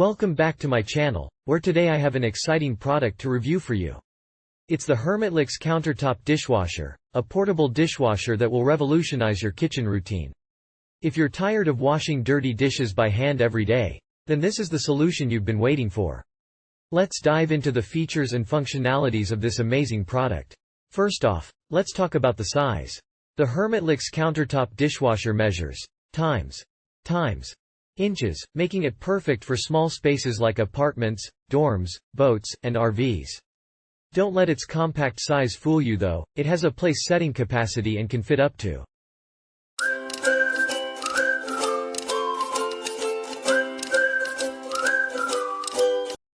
Welcome back to my channel, where today I have an exciting product to review for you. It's the Hermitlux Countertop Dishwasher, a portable dishwasher that will revolutionize your kitchen routine. If you're tired of washing dirty dishes by hand every day, then this is the solution you've been waiting for. Let's dive into the features and functionalities of this amazing product. First off, let's talk about the size. The Hermitlux Countertop Dishwasher measures times inches, making it perfect for small spaces like apartments, dorms, boats, and RVs. Don't let its compact size fool you though, it has a place setting capacity and can fit up to